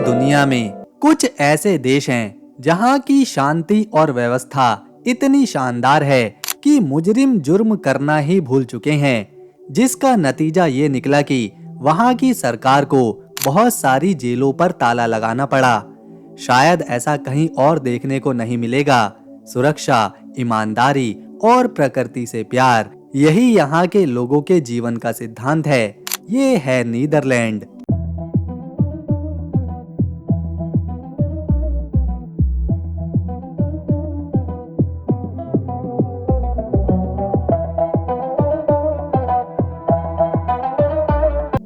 दुनिया में कुछ ऐसे देश हैं जहां की शांति और व्यवस्था इतनी शानदार है कि मुजरिम जुर्म करना ही भूल चुके हैं, जिसका नतीजा ये निकला कि वहां की सरकार को बहुत सारी जेलों पर ताला लगाना पड़ा। शायद ऐसा कहीं और देखने को नहीं मिलेगा। सुरक्षा, ईमानदारी और प्रकृति से प्यार, यही यहाँ के लोगों के जीवन का सिद्धांत है। ये है नीदरलैंड।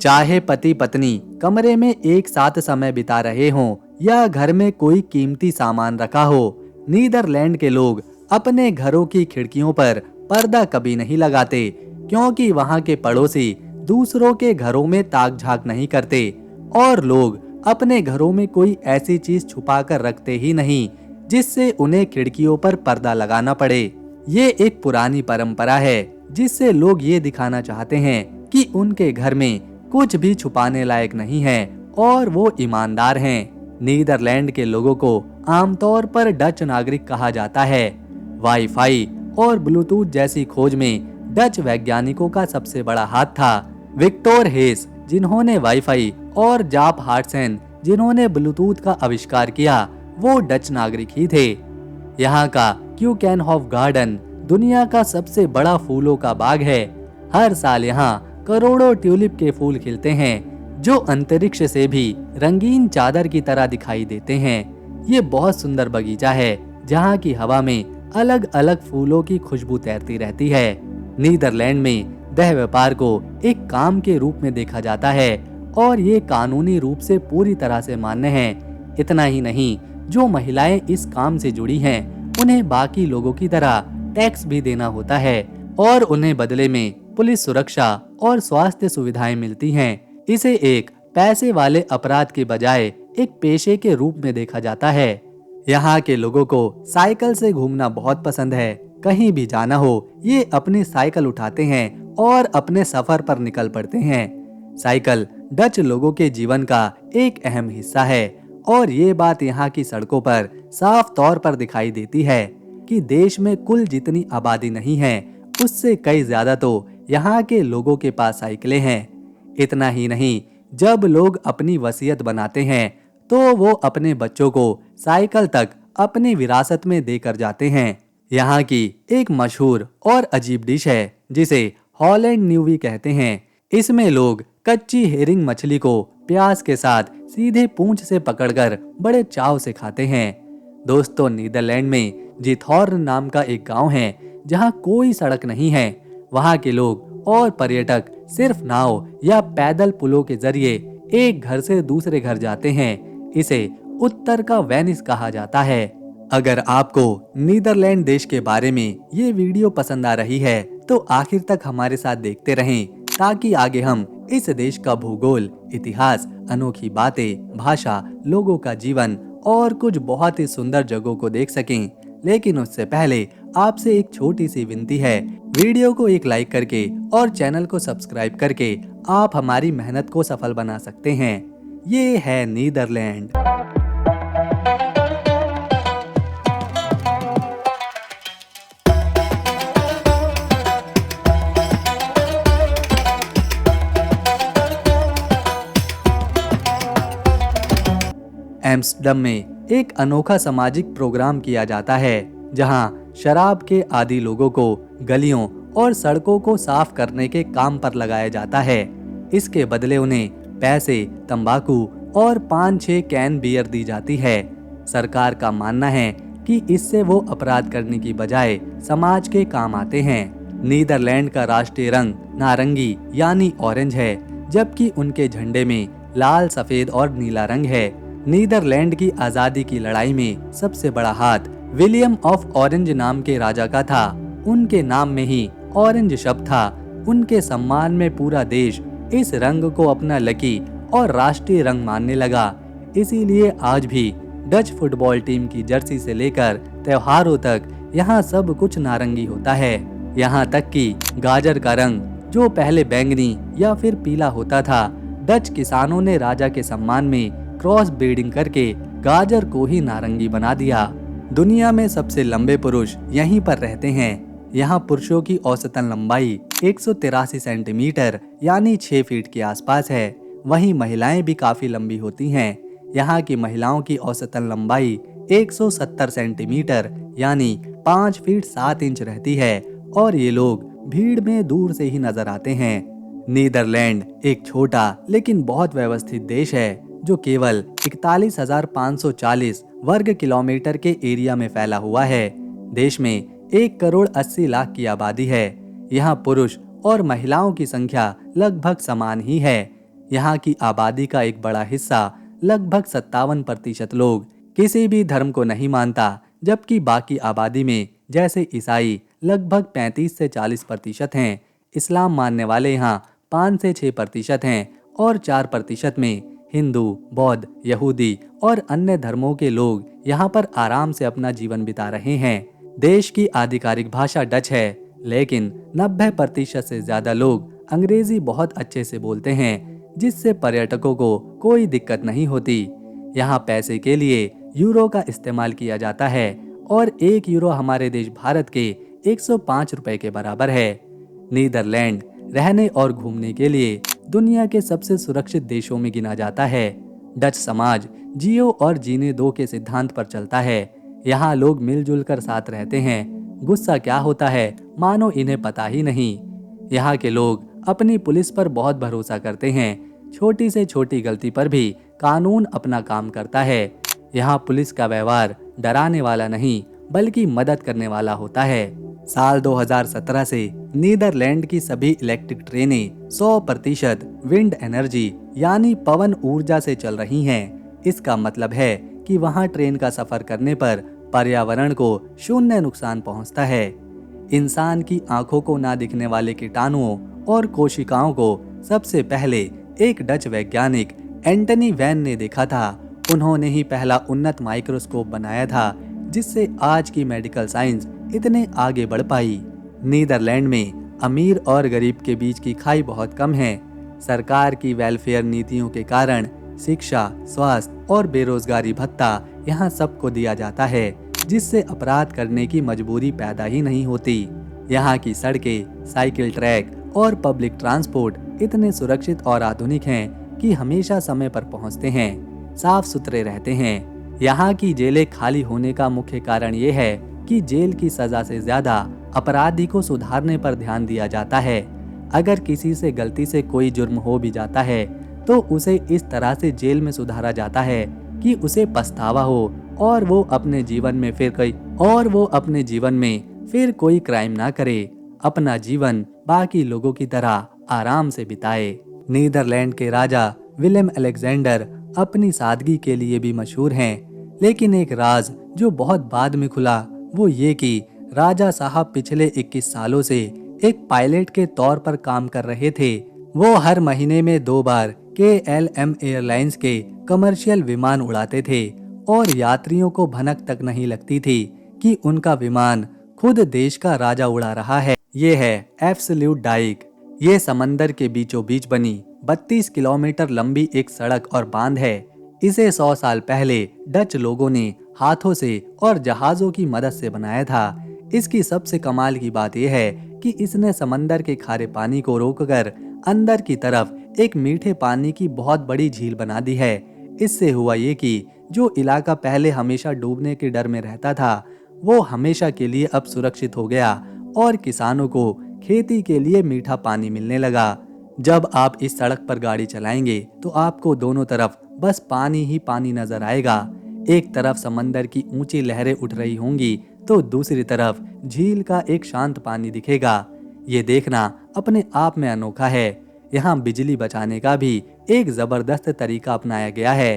चाहे पति पत्नी कमरे में एक साथ समय बिता रहे हों या घर में कोई कीमती सामान रखा हो, नीदरलैंड के लोग अपने घरों की खिड़कियों पर पर्दा कभी नहीं लगाते, क्योंकि वहां के पड़ोसी दूसरों के घरों में ताक झांक नहीं करते और लोग अपने घरों में कोई ऐसी चीज छुपा कर रखते ही नहीं जिससे उन्हें खिड़कियों पर पर्दा लगाना पड़े। ये एक पुरानी परंपरा है जिससे लोग ये दिखाना चाहते हैं कि उनके घर में कुछ भी छुपाने लायक नहीं है और वो ईमानदार हैं। नीदरलैंड के लोगों को आमतौर पर डच नागरिक कहा जाता है। वाईफाई और ब्लूटूथ जैसी खोज में डच वैज्ञानिकों का सबसे बड़ा हाथ था। विक्टर हेस, जिन्होंने वाईफाई, और जाप हार्टसन, जिन्होंने ब्लूटूथ का आविष्कार किया, वो डच नागरिक ही थे। यहाँ का क्यूकेनहॉफ गार्डन दुनिया का सबसे बड़ा फूलों का बाग है। हर साल यहाँ करोड़ों ट्यूलिप के फूल खिलते हैं जो अंतरिक्ष से भी रंगीन चादर की तरह दिखाई देते हैं। ये बहुत सुंदर बगीचा है जहाँ की हवा में अलग अलग फूलों की खुशबू तैरती रहती है। नीदरलैंड में देह व्यापार को एक काम के रूप में देखा जाता है और ये कानूनी रूप से पूरी तरह से मान्य है। इतना ही नहीं, जो महिलाएं इस काम से जुड़ी हैं उन्हें बाकी लोगों की तरह टैक्स भी देना होता है और उन्हें बदले में पुलिस सुरक्षा और स्वास्थ्य सुविधाएं मिलती हैं। इसे एक पैसे वाले अपराध के बजाय एक पेशे के रूप में देखा जाता है। यहाँ के लोगों को साइकिल से घूमना बहुत पसंद है। कहीं भी जाना हो, ये अपनी साइकिल उठाते हैं और अपने सफर पर निकल पड़ते हैं। साइकिल डच लोगों के जीवन का एक अहम हिस्सा है और ये बात यहाँ की सड़कों पर साफ तौर पर दिखाई देती है कि देश में कुल जितनी आबादी नहीं है उससे कई ज्यादा तो यहाँ के लोगों के पास साइकिलें हैं। इतना ही नहीं, जब लोग अपनी वसीयत बनाते हैं तो वो अपने बच्चों को साइकिल तक अपनी विरासत में देकर जाते हैं। यहाँ की एक मशहूर और अजीब डिश है जिसे हॉलैंड न्यूवी कहते हैं। इसमें लोग कच्ची हेरिंग मछली को प्याज के साथ सीधे पूंछ से पकड़कर बड़े चाव से खाते हैं। दोस्तों, नीदरलैंड में जिथॉर्न नाम का एक गांव है जहां कोई सड़क नहीं है। वहां के लोग और पर्यटक सिर्फ नाव या पैदल पुलों के जरिए एक घर से दूसरे घर जाते हैं। इसे उत्तर का वेनिस कहा जाता है। अगर आपको नीदरलैंड देश के बारे में ये वीडियो पसंद आ रही है तो आखिर तक हमारे साथ देखते रहें, ताकि आगे हम इस देश का भूगोल, इतिहास, अनोखी बातें, भाषा, लोगों का जीवन और कुछ बहुत ही सुंदर जगहों को देख सकें। लेकिन उससे पहले आपसे एक छोटी सी विनती है, वीडियो को एक लाइक करके और चैनल को सब्सक्राइब करके आप हमारी मेहनत को सफल बना सकते हैं। ये है नीदरलैंड। एम्स्टर्डम में एक अनोखा सामाजिक प्रोग्राम किया जाता है जहां शराब के आदी लोगों को गलियों और सड़कों को साफ करने के काम पर लगाया जाता है। इसके बदले उन्हें पैसे, तंबाकू और 5-6 कैन बियर दी जाती है। सरकार का मानना है कि इससे वो अपराध करने की बजाय समाज के काम आते हैं। नीदरलैंड का राष्ट्रीय रंग नारंगी यानी ऑरेंज है, जबकि उनके झंडे में लाल, सफेद और नीला रंग है। नीदरलैंड की आजादी की लड़ाई में सबसे बड़ा हाथ विलियम ऑफ ऑरेंज नाम के राजा का था। उनके नाम में ही ऑरेंज शब्द था। उनके सम्मान में पूरा देश इस रंग को अपना लकी और राष्ट्रीय रंग मानने लगा। इसीलिए आज भी डच फुटबॉल टीम की जर्सी से लेकर त्योहारों तक यहाँ सब कुछ नारंगी होता है। यहाँ तक कि गाजर का रंग, जो पहले बैंगनी या फिर पीला होता था, डच किसानों ने राजा के सम्मान में क्रॉस ब्रीडिंग करके गाजर को ही नारंगी बना दिया। दुनिया में सबसे लंबे पुरुष यहीं पर रहते हैं। यहाँ पुरुषों की औसतन लंबाई 183 सेंटीमीटर यानी 6 फीट के आसपास है। वहीं महिलाएं भी काफी लंबी होती हैं। यहाँ की महिलाओं की औसतन लंबाई 170 सेंटीमीटर यानी 5 फीट 7 इंच रहती है और ये लोग भीड़ में दूर से ही नजर आते हैं। नीदरलैंड एक छोटा लेकिन बहुत व्यवस्थित देश है जो केवल 41,540 वर्ग किलोमीटर के एरिया में फैला हुआ है। देश में 1 करोड़ 80 लाख की आबादी है। यहाँ पुरुष और महिलाओं की संख्या लगभग समान ही है। यहाँ की आबादी का एक बड़ा हिस्सा लगभग 57% लोग किसी भी धर्म को नहीं मानता, जबकि बाकी आबादी में जैसे ईसाई लगभग 35 से 40% हैं। इस्लाम मानने वाले यहाँ 5 से 6% हैं और 4% में हिंदू, बौद्ध, यहूदी और अन्य धर्मों के लोग यहाँ पर आराम से अपना जीवन बिता रहे हैं। देश की आधिकारिक भाषा डच है, लेकिन 90% से ज्यादा लोग अंग्रेजी बहुत अच्छे से बोलते हैं, जिससे पर्यटकों को कोई दिक्कत नहीं होती। यहाँ पैसे के लिए यूरो का इस्तेमाल किया जाता है और 1 यूरो हमारे देश भारत के 105 रुपए के बराबर है। नीदरलैंड रहने और घूमने के लिए दुनिया के सबसे सुरक्षित देशों में गिना जाता है। डच समाज जियो और जीने दो के सिद्धांत पर चलता है। यहाँ लोग मिलजुल कर साथ रहते हैं। गुस्सा क्या होता है मानो इन्हें पता ही नहीं। यहाँ के लोग अपनी पुलिस पर बहुत भरोसा करते हैं। छोटी से छोटी गलती पर भी कानून अपना काम करता है। यहाँ पुलिस का व्यवहार डराने वाला नहीं बल्कि मदद करने वाला होता है। साल 2017 से नीदरलैंड की सभी इलेक्ट्रिक ट्रेनें 100% विंड एनर्जी यानी पवन ऊर्जा से चल रही हैं। इसका मतलब है कि वहाँ ट्रेन का सफर करने पर पर्यावरण को शून्य नुकसान पहुँचता है। इंसान की आंखों को ना दिखने वाले कीटाणुओं और कोशिकाओं को सबसे पहले एक डच वैज्ञानिक एंटनी वैन ने देखा था। उन्होंने ही पहला उन्नत माइक्रोस्कोप बनाया था, जिससे आज की मेडिकल साइंस इतने आगे बढ़ पाई। नीदरलैंड में अमीर और गरीब के बीच की खाई बहुत कम है। सरकार की वेलफेयर नीतियों के कारण शिक्षा, स्वास्थ्य और बेरोजगारी भत्ता यहाँ सबको दिया जाता है, जिससे अपराध करने की मजबूरी पैदा ही नहीं होती। यहाँ की सड़कें, साइकिल ट्रैक और पब्लिक ट्रांसपोर्ट इतने सुरक्षित और आधुनिक हैं कि हमेशा समय पर पहुँचते हैं, साफ सुथरे रहते हैं। यहाँ की जेलें खाली होने का मुख्य कारण ये है कि जेल की सजा से ज्यादा अपराधी को सुधारने पर ध्यान दिया जाता है। अगर किसी से गलती से कोई जुर्म हो भी जाता है तो उसे इस तरह से जेल में सुधारा जाता है कि उसे पछतावा हो और वो अपने जीवन में फिर कोई क्राइम ना करे, अपना जीवन बाकी लोगों की तरह आराम से बिताए। नीदरलैंड के राजा विलेम अलेक्जेंडर अपनी सादगी के लिए भी मशहूर हैं, लेकिन एक राज जो बहुत बाद में खुला वो ये कि राजा साहब पिछले 21 सालों से एक पायलट के तौर पर काम कर रहे थे। वो हर महीने में 2 बार KLM एयरलाइंस के कमर्शियल विमान उड़ाते थे और यात्रियों को भनक तक नहीं लगती थी कि उनका विमान खुद देश का राजा उड़ा रहा है। ये है एब्सोल्यूट डाइक। ये समंदर के बीचों बीच बनी 32 किलोमीटर लंबी एक सड़क और बांध है। इसे 100 साल पहले डच लोगों ने हाथों से और जहाजों की मदद से बनाया था। इसकी सबसे कमाल की बात यह है कि इसने समंदर के खारे पानी को रोककर अंदर की तरफ एक मीठे पानी की बहुत बड़ी झील बना दी है। इससे हुआ ये कि जो इलाका पहले हमेशा डूबने के डर में रहता था वो हमेशा के लिए अब सुरक्षित हो गया और किसानों को खेती के लिए मीठा पानी मिलने लगा। जब आप इस सड़क पर गाड़ी चलाएंगे तो आपको दोनों तरफ बस पानी ही पानी नजर आएगा। एक तरफ समंदर की ऊंची लहरें उठ रही होंगी तो दूसरी तरफ झील का एक शांत पानी दिखेगा। ये देखना अपने आप में अनोखा है। यहाँ बिजली बचाने का भी एक जबरदस्त तरीका अपनाया गया है।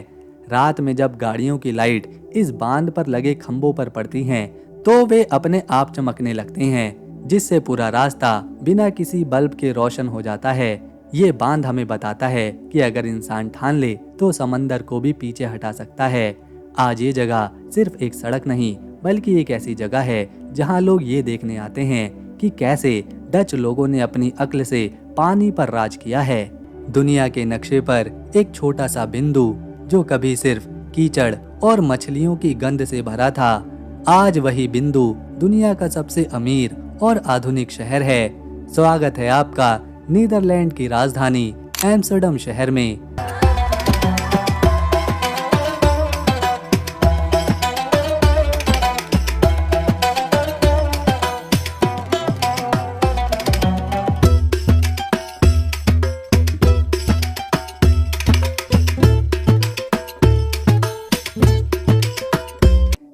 रात में जब गाड़ियों की लाइट इस बांध पर लगे खंभों पर पड़ती हैं तो वे अपने आप चमकने लगते हैं, जिससे पूरा रास्ता बिना किसी बल्ब के रोशन हो जाता है। ये बांध हमें बताता है कि अगर इंसान ठान ले तो समंदर को भी पीछे हटा सकता है। आज ये जगह सिर्फ एक सड़क नहीं बल्कि एक ऐसी जगह है जहाँ लोग ये देखने आते हैं कि कैसे डच लोगों ने अपनी अक्ल से पानी पर राज किया है। दुनिया के नक्शे पर एक छोटा सा बिंदु जो कभी सिर्फ कीचड़ और मछलियों की गंध से भरा था, आज वही बिंदु दुनिया का सबसे अमीर और आधुनिक शहर है। स्वागत है आपका नीदरलैंड की राजधानी एम्स्टर्डम शहर में।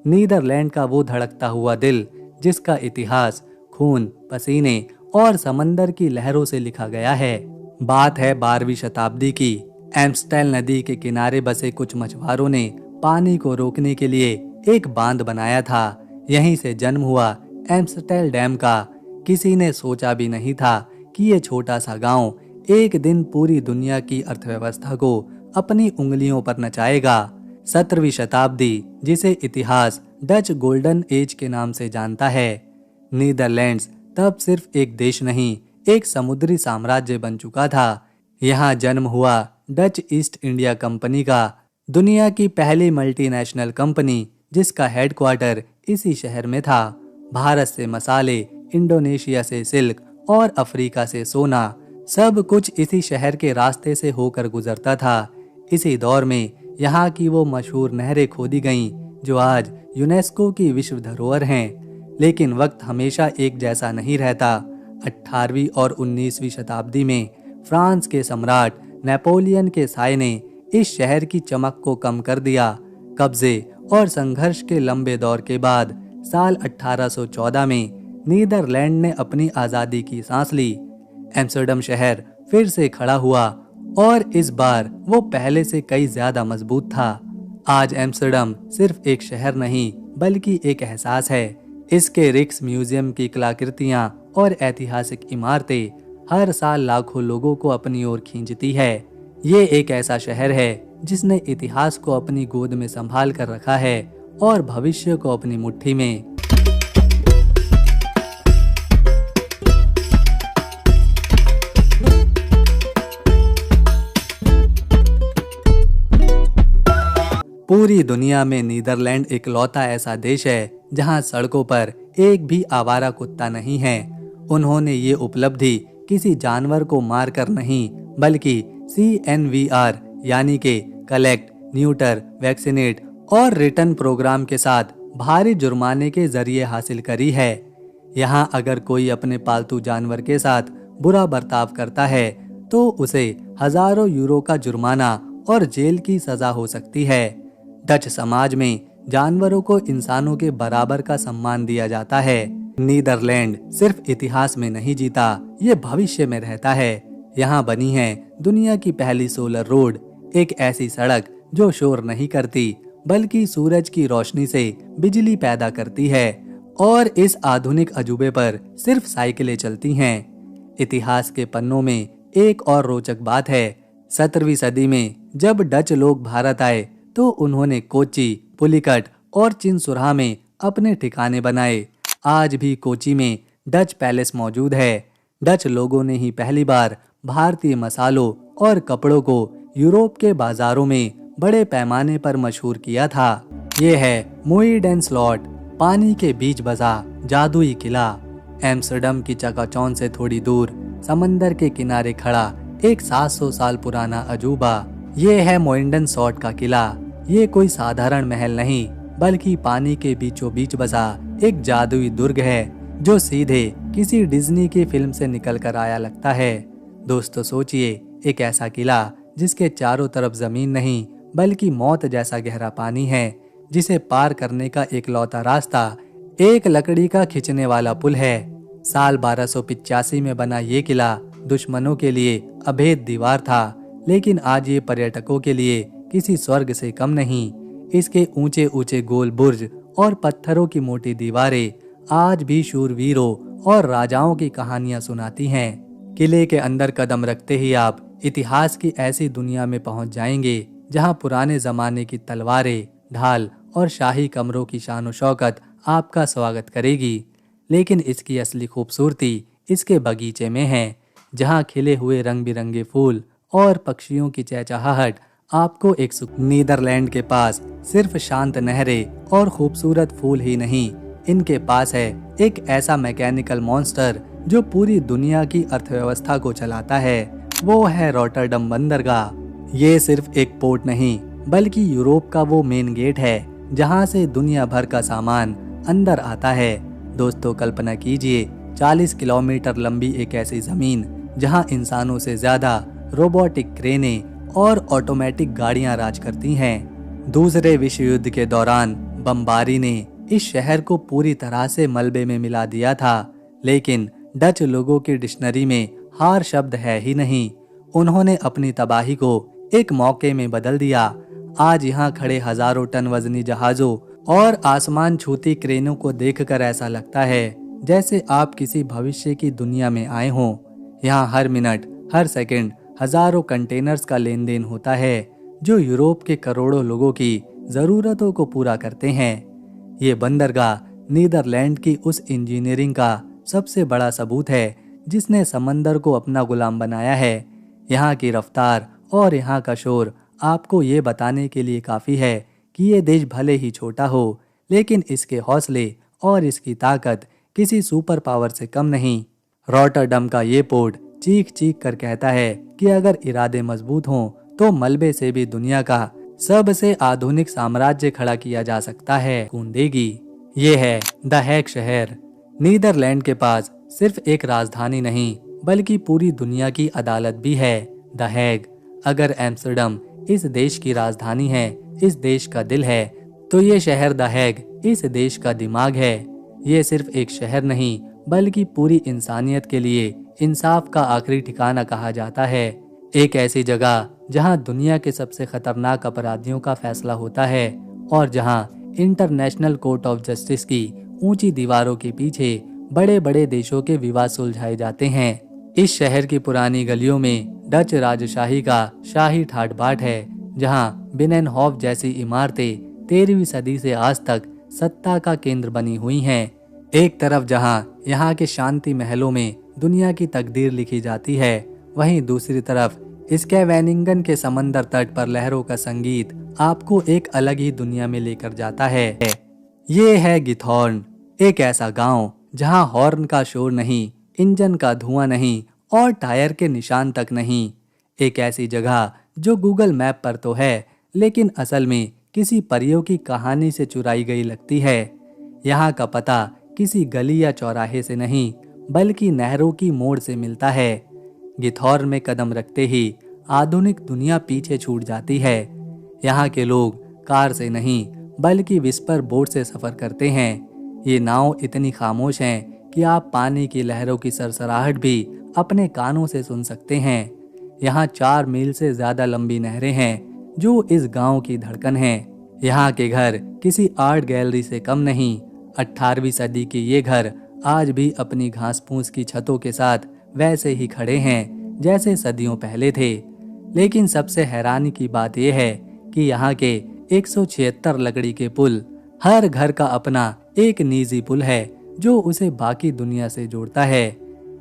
नीदरलैंड का वो धड़कता हुआ दिल, जिसका इतिहास खून, पसीने और समंदर की लहरों से लिखा गया है। बात है 12वीं शताब्दी की। एम्स्टेल नदी के किनारे बसे कुछ मछुआरों ने पानी को रोकने के लिए एक बांध बनाया था। यहीं से जन्म हुआ एम्स्टेल डैम का। किसी ने सोचा भी नहीं था कि ये छोटा सा गांव एक दिन पूरी दुनिया की अर्थव्यवस्था को अपनी उंगलियों पर नचाएगा। 17वीं शताब्दी, जिसे इतिहास डच गोल्डन एज के नाम से जानता है। नीदरलैंड्स तब सिर्फ एक देश नहीं, एक समुद्री साम्राज्य बन चुका था। यहाँ जन्म हुआ डच ईस्ट इंडिया कंपनी का, दुनिया की पहली मल्टीनेशनल कंपनी, जिसका हेडक्वार्टर इसी शहर में था। भारत से मसाले, इंडोनेशिया से सिल्क और अफ्रीका से सोना, सब कुछ इसी शहर के रास्ते से होकर गुजरता था। इसी दौर में यहाँ की वो मशहूर नहरें खोदी गईं जो आज यूनेस्को की विश्व धरोहर हैं। लेकिन वक्त हमेशा एक जैसा नहीं रहता। 18वीं और 19वीं शताब्दी में फ्रांस के सम्राट नेपोलियन के साये ने इस शहर की चमक को कम कर दिया। कब्जे और संघर्ष के लंबे दौर के बाद साल 1814 में नीदरलैंड ने अपनी आज़ादी की सांस ली। एम्स्टर्डम शहर फिर से खड़ा हुआ और इस बार वो पहले से कई ज्यादा मजबूत था। आज एम्स्टर्डम सिर्फ एक शहर नहीं, बल्कि एक एहसास है। इसके रिक्स म्यूजियम की कलाकृतियां और ऐतिहासिक इमारतें हर साल लाखों लोगों को अपनी ओर खींचती है। ये एक ऐसा शहर है जिसने इतिहास को अपनी गोद में संभाल कर रखा है और भविष्य को अपनी मुट्ठी में। पूरी दुनिया में नीदरलैंड इकलौता ऐसा देश है जहां सड़कों पर एक भी आवारा कुत्ता नहीं है। उन्होंने ये उपलब्धि किसी जानवर को मारकर नहीं, बल्कि CNVR यानी कि कलेक्ट, न्यूटर, वैक्सीनेट और रिटर्न प्रोग्राम के साथ भारी जुर्माने के जरिए हासिल करी है। यहाँ अगर कोई अपने पालतू जानवर के साथ बुरा बर्ताव करता है तो उसे हजारों यूरो का जुर्माना और जेल की सजा हो सकती है। डच समाज में जानवरों को इंसानों के बराबर का सम्मान दिया जाता है। नीदरलैंड सिर्फ इतिहास में नहीं जीता, ये भविष्य में रहता है। यहाँ बनी है दुनिया की पहली सोलर रोड, एक ऐसी सड़क जो शोर नहीं करती, बल्कि सूरज की रोशनी से बिजली पैदा करती है। और इस आधुनिक अजूबे पर सिर्फ साइकिलें चलती हैं। इतिहास के पन्नों में एक और रोचक बात है। 17वीं सदी में जब डच लोग भारत आए तो उन्होंने कोच्चि, पुलिकट और चिनसुरहा में अपने ठिकाने बनाए। आज भी कोच्चि में डच पैलेस मौजूद है। डच लोगों ने ही पहली बार भारतीय मसालों और कपड़ों को यूरोप के बाजारों में बड़े पैमाने पर मशहूर किया था। ये है मुइडेंसलॉट, पानी के बीच बसा जादुई किला। एम्स्टर्डम की चकाचौंध से थोड़ी दूर समंदर के किनारे खड़ा एक 700 साल पुराना अजूबा। ये है मुइडेंसलॉट का किला। ये कोई साधारण महल नहीं, बल्कि पानी के बीचों बीच बसा एक जादुई दुर्ग है जो सीधे किसी डिज्नी की फिल्म से निकल कर आया लगता है। दोस्तों सोचिए, एक ऐसा किला जिसके चारों तरफ जमीन नहीं, बल्कि मौत जैसा गहरा पानी है, जिसे पार करने का एकलौता रास्ता एक लकड़ी का खींचने वाला पुल है। साल 1285 में बना ये किला दुश्मनों के लिए अभेद दीवार था, लेकिन आज ये पर्यटकों के लिए किसी स्वर्ग से कम नहीं। इसके ऊंचे ऊंचे गोल बुर्ज और पत्थरों की मोटी दीवारें आज भी शूरवीरों और राजाओं की कहानियां सुनाती हैं। किले के अंदर कदम रखते ही आप इतिहास की ऐसी दुनिया में पहुंच जाएंगे जहां पुराने जमाने की तलवारें, ढाल और शाही कमरों की शान शौकत आपका स्वागत करेगी। लेकिन इसकी असली खूबसूरती इसके बगीचे में है, जहां खिले हुए रंग बिरंगे फूल और पक्षियों की चहचहाहट आपको एक नीदरलैंड के पास सिर्फ शांत नहरें और खूबसूरत फूल ही नहीं, इनके पास है एक ऐसा मैकेनिकल मॉन्स्टर जो पूरी दुनिया की अर्थव्यवस्था को चलाता है। वो है रॉटरडम बंदरगाह। ये सिर्फ एक पोर्ट नहीं बल्कि यूरोप का वो मेन गेट है जहाँ से दुनिया भर का सामान अंदर आता है। दोस्तों, कल्पना कीजिए 40 किलोमीटर लंबी एक ऐसी जमीन जहाँ इंसानों से ज्यादा रोबोटिक क्रेनें और ऑटोमेटिक गाड़ियां राज करती हैं। दूसरे विश्व युद्ध के दौरान बमबारी ने इस शहर को पूरी तरह से मलबे में मिला दिया था, लेकिन डच लोगों की डिक्शनरी में हार शब्द है ही नहीं। उन्होंने अपनी तबाही को एक मौके में बदल दिया। आज यहाँ खड़े हजारों टन वजनी जहाजों और आसमान छूती क्रेनों को देखकर ऐसा लगता है जैसे आप किसी भविष्य की दुनिया में आए हों। यहाँ हर मिनट, हर सेकंड हजारों कंटेनर्स का लेन देन होता है जो यूरोप के करोड़ों लोगों की जरूरतों को पूरा करते हैं। ये बंदरगाह नीदरलैंड की उस इंजीनियरिंग का सबसे बड़ा सबूत है जिसने समंदर को अपना गुलाम बनाया है। यहाँ की रफ्तार और यहाँ का शोर आपको ये बताने के लिए काफ़ी है कि ये देश भले ही छोटा हो, लेकिन इसके हौसले और इसकी ताकत किसी सुपर पावर से कम नहीं। रॉटरडम का ये पोर्ट चीख चीख कर कहता है कि अगर इरादे मजबूत हों तो मलबे से भी दुनिया का सबसे आधुनिक साम्राज्य खड़ा किया जा सकता है। खून देगी। ये है द हैग शहर। नीदरलैंड के पास सिर्फ एक राजधानी नहीं बल्कि पूरी दुनिया की अदालत भी है, द हैग। अगर एम्स्टर्डम इस देश की राजधानी है, इस देश का दिल है, तो ये शहर द हैग इस देश का दिमाग है। ये सिर्फ एक शहर नहीं बल्कि पूरी इंसानियत के लिए इंसाफ का आखिरी ठिकाना कहा जाता है। एक ऐसी जगह जहां दुनिया के सबसे खतरनाक अपराधियों का फैसला होता है और जहां इंटरनेशनल कोर्ट ऑफ जस्टिस की ऊंची दीवारों के पीछे बड़े बड़े देशों के विवाद सुलझाए जाते हैं। इस शहर की पुरानी गलियों में डच राजशाही का शाही ठाट बाट है, जहां बिनेनहॉफ जैसी इमारतें 13वीं सदी से आज तक सत्ता का केंद्र बनी हुई हैं। एक तरफ जहां यहाँ के शांति महलों में दुनिया की तकदीर लिखी जाती है, वहीं दूसरी तरफ स्कैवेनिंगन के समंदर तट पर लहरों का संगीत आपको एक अलग ही दुनिया में लेकर जाता है। ये है गिथॉर्न, एक ऐसा गांव जहां हॉर्न का शोर नहीं, इंजन का धुआं नहीं और टायर के निशान तक नहीं। एक ऐसी जगह जो गूगल मैप पर तो है, लेकिन असल में किसी परियों की कहानी से चुराई गई लगती है। यहाँ का पता किसी गली या चौराहे से नहीं बल्कि नहरों की मोड़ से मिलता है। गिथॉर्न में कदम रखते ही आधुनिक दुनिया पीछे छूट जाती है। यहाँ के लोग कार से नहीं बल्कि विस्पर बोट से सफर करते हैं। ये नाव इतनी खामोश हैं कि आप पानी की लहरों की सरसराहट भी अपने कानों से सुन सकते हैं। यहाँ 4 मील से ज्यादा लंबी नहरें हैं जो इस गांव की धड़कन हैं। यहाँ के घर किसी आर्ट गैलरी से कम नहीं। 18वीं सदी के ये घर आज भी अपनी घास फूस की छतों के साथ वैसे ही खड़े हैं जैसे सदियों पहले थे। लेकिन सबसे हैरानी की बात यह है कि यहाँ के 176 लकड़ी के पुल, हर घर का अपना एक निजी पुल है जो उसे बाकी दुनिया से जोड़ता है।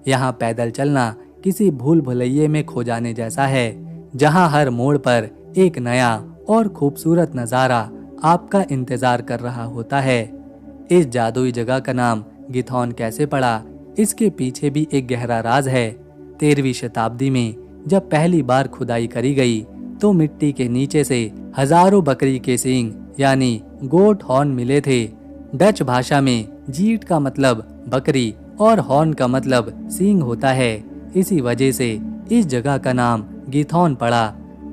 यहाँ पैदल चलना किसी भूल भुलैये में खो जाने जैसा है, जहाँ हर मोड़ पर एक नया और खूबसूरत नज़ारा आपका इंतजार कर रहा होता है। इस जादुई जगह का नाम गिथॉर्न कैसे पड़ा, इसके पीछे भी एक गहरा राज है। 13वीं शताब्दी में जब पहली बार खुदाई करी गई तो मिट्टी के नीचे से हजारों बकरी के सींग यानी गोट हॉर्न मिले थे। डच भाषा में जीट का मतलब बकरी और हॉर्न का मतलब सींग होता है। इसी वजह से इस जगह का नाम गिथॉर्न पड़ा।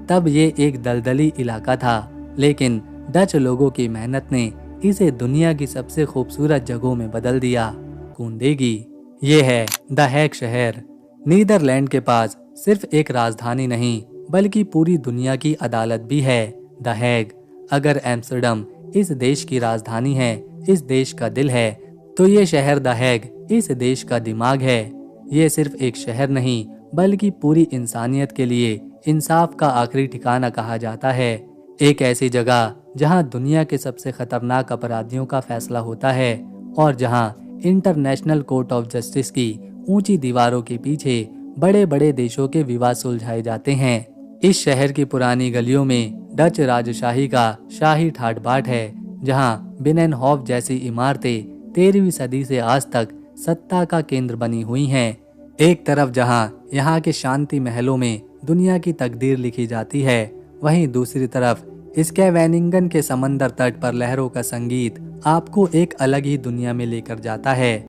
तब ये एक दलदली इलाका था, लेकिन डच लोगों की मेहनत ने इसे दुनिया की सबसे खूबसूरत जगहों में बदल दिया। खून देगी। ये है द हैग शहर। नीदरलैंड के पास सिर्फ एक राजधानी नहीं बल्कि पूरी दुनिया की अदालत भी है, द हैग। अगर एम्स्टर्डम इस देश की राजधानी है, इस देश का दिल है, तो ये शहर द हैग इस देश का दिमाग है। ये सिर्फ एक शहर नहीं बल्कि पूरी इंसानियत के लिए इंसाफ का आखिरी ठिकाना कहा जाता है। एक ऐसी जगह जहां दुनिया के सबसे खतरनाक अपराधियों का फैसला होता है और जहां इंटरनेशनल कोर्ट ऑफ जस्टिस की ऊंची दीवारों के पीछे बड़े बड़े देशों के विवाद सुलझाए जाते हैं। इस शहर की पुरानी गलियों में डच राजशाही का शाही ठाट बाट है, जहां बिनेनहॉफ जैसी इमारतें 13वीं सदी से आज तक सत्ता का केंद्र बनी हुई हैं। एक तरफ जहां यहाँ के शांति महलों में दुनिया की तकदीर लिखी जाती है, वहीं दूसरी तरफ स्कैवेनिंगन के समंदर तट पर लहरों का संगीत आपको एक अलग ही दुनिया में लेकर जाता है।